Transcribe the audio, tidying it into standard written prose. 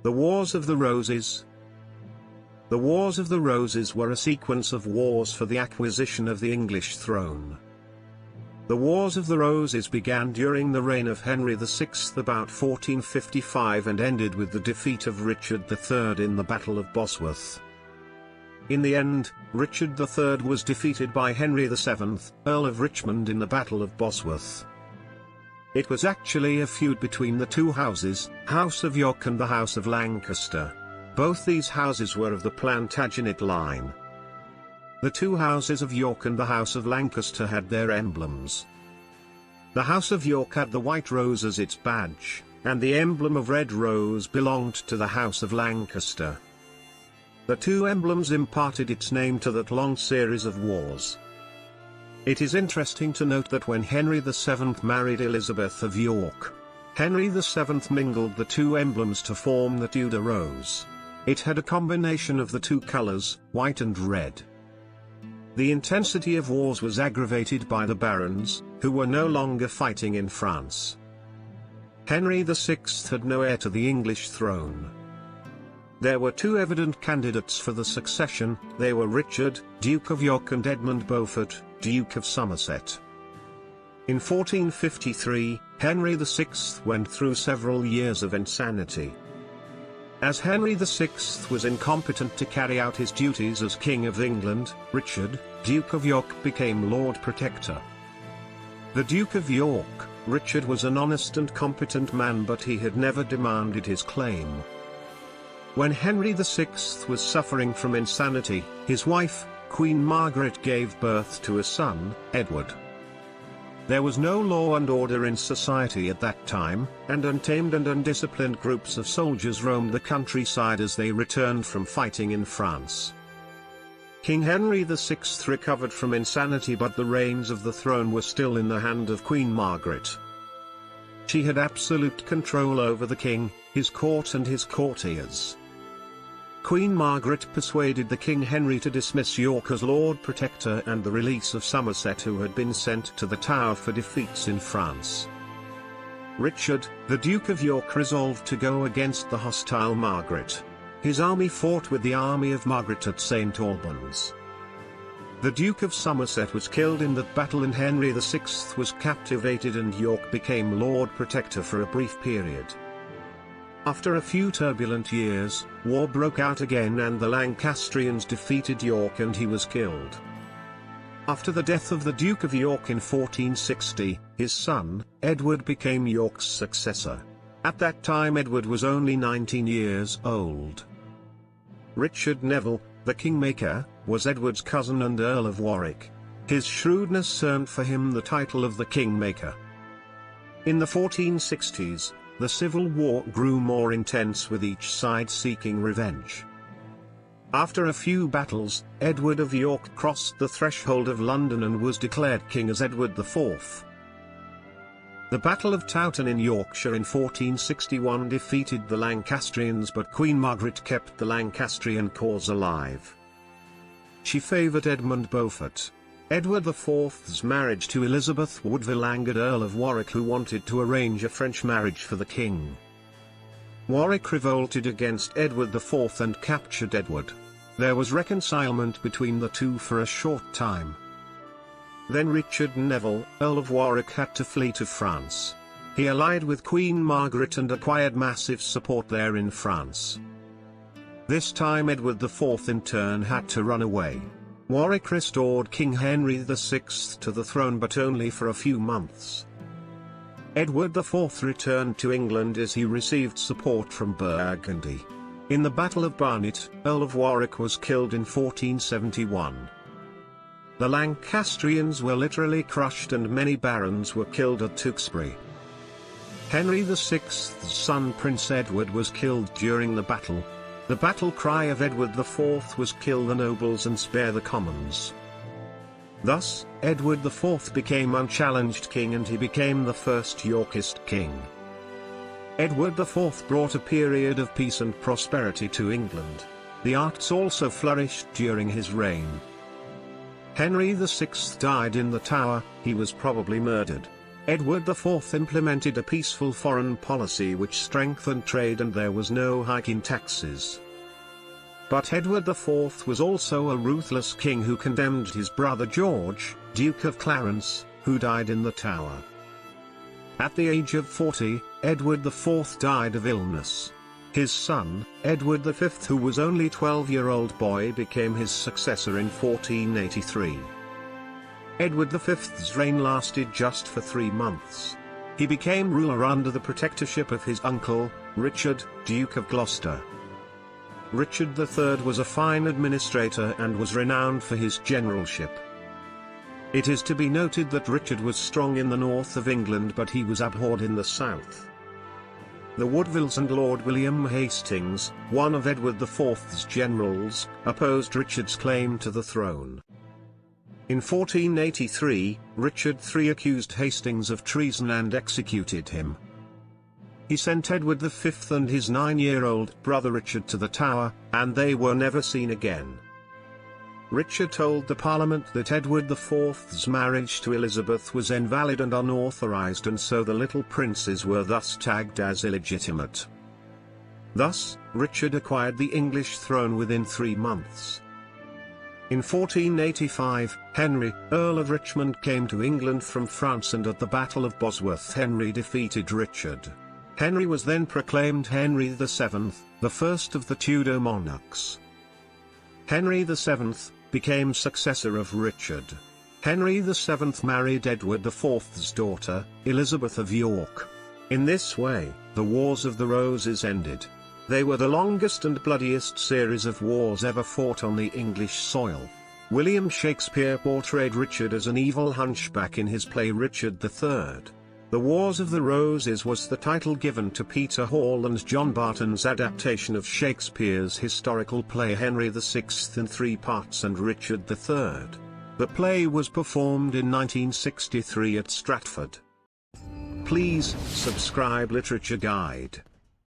The Wars of the Roses. The Wars of the Roses were a sequence of wars for the acquisition of the English throne. The Wars of the Roses began during the reign of Henry VI about 1455 and ended with the defeat of Richard III in the Battle of Bosworth. In the end, Richard III was defeated by Henry VII, Earl of Richmond in the Battle of Bosworth. It was actually a feud between the two houses, House of York and the House of Lancaster. Both these houses were of the Plantagenet line. The two houses of York and the House of Lancaster had their emblems. The House of York had the white rose as its badge, and the emblem of red rose belonged to the House of Lancaster. The two emblems imparted its name to that long series of wars. It is interesting to note that when Henry VII married Elizabeth of York, Henry VII mingled the two emblems to form the Tudor rose. It had a combination of the two colors, white and red. The intensity of wars was aggravated by the barons, who were no longer fighting in France. Henry VI had no heir to the English throne. There were two evident candidates for the succession. They were Richard, Duke of York, and Edmund Beaufort, Duke of Somerset. In 1453, Henry VI went through several years of insanity. As Henry VI was incompetent to carry out his duties as King of England, Richard, Duke of York, became Lord Protector. The Duke of York, Richard, was an honest and competent man, but he had never demanded his claim. When Henry VI was suffering from insanity, his wife, Queen Margaret, gave birth to a son, Edward. There was no law and order in society at that time, and untamed and undisciplined groups of soldiers roamed the countryside as they returned from fighting in France. King Henry VI recovered from insanity, but the reins of the throne were still in the hand of Queen Margaret. She had absolute control over the king, his court and his courtiers. Queen Margaret persuaded the King Henry to dismiss York as Lord Protector and the release of Somerset, who had been sent to the Tower for defeats in France. Richard, the Duke of York, resolved to go against the hostile Margaret. His army fought with the army of Margaret at St. Albans. The Duke of Somerset was killed in that battle, and Henry VI was captivated, and York became Lord Protector for a brief period. After a few turbulent years, war broke out again, and the Lancastrians defeated York and he was killed. After the death of the Duke of York in 1460, his son, Edward, became York's successor. At that time Edward was only 19 years old. Richard Nneville, the Kingmaker, was Edward's cousin and Earl of Warwick. His shrewdness earned for him the title of the Kingmaker. In the 1460s, the civil war grew more intense, with each side seeking revenge. After a few battles, Edward of York crossed the threshold of London and was declared king as Edward IV. The Battle of Towton in Yorkshire in 1461 defeated the Lancastrians, but Queen Margaret kept the Lancastrian cause alive. She favoured Edmund Beaufort. Edward IV's marriage to Elizabeth Woodville angered Earl of Warwick, who wanted to arrange a French marriage for the king. Warwick revolted against Edward IV and captured Edward. There was reconcilement between the two for a short time. Then Richard Nneville, Earl of Warwick, had to flee to France. He allied with Queen Margaret and acquired massive support there in France. This time Edward IV in turn had to run away. Warwick restored King Henry VI to the throne, but only for a few months. Edward IV returned to England as he received support from Burgundy. In the Battle of Barnet, Earl of Warwick was killed in 1471. The Lancastrians were literally crushed and many barons were killed at Tewkesbury. Henry VI's son Prince Edward was killed during the battle. The battle cry of Edward IV was "Kill the nobles and spare the commons." Thus, Edward IV became unchallenged king, and he became the first Yorkist king. Edward IV brought a period of peace and prosperity to England. The arts also flourished during his reign. Henry VI died in the Tower. He was probably murdered. Edward IV implemented a peaceful foreign policy which strengthened trade, and there was no hike in taxes. But Edward IV was also a ruthless king who condemned his brother George, Duke of Clarence, who died in the Tower. At the age of 40, Edward IV died of illness. His son, Edward V, who was only a 12-year-old boy, became his successor in 1483. Edward V's reign lasted just for 3 months. He became ruler under the protectorship of his uncle, Richard, Duke of Gloucester. Richard III was a fine administrator and was renowned for his generalship. It is to be noted that Richard was strong in the north of England, but he was abhorred in the south. The Woodvilles and Lord William Hastings, one of Edward IV's generals, opposed Richard's claim to the throne. In 1483, Richard III accused Hastings of treason and executed him. He sent Edward V and his 9-year-old brother Richard to the Tower, and they were never seen again. Richard told the Parliament that Edward IV's marriage to Elizabeth was invalid and unauthorized, and so the little princes were thus tagged as illegitimate. Thus, Richard acquired the English throne within 3 months. In 1485, Henry, Earl of Richmond, came to England from France, and at the Battle of Bosworth Henry defeated Richard. Henry was then proclaimed Henry VII, the first of the Tudor monarchs. Henry VII became successor of Richard. Henry VII married Edward IV's daughter, Elizabeth of York. In this way, the Wars of the Roses ended. They were the longest and bloodiest series of wars ever fought on the English soil. William Shakespeare portrayed Richard as an evil hunchback in his play Richard III. The Wars of the Roses was the title given to Peter Hall and John Barton's adaptation of Shakespeare's historical play Henry VI in 3 parts and Richard III. The play was performed in 1963 at Stratford. Please subscribe Literature Guide.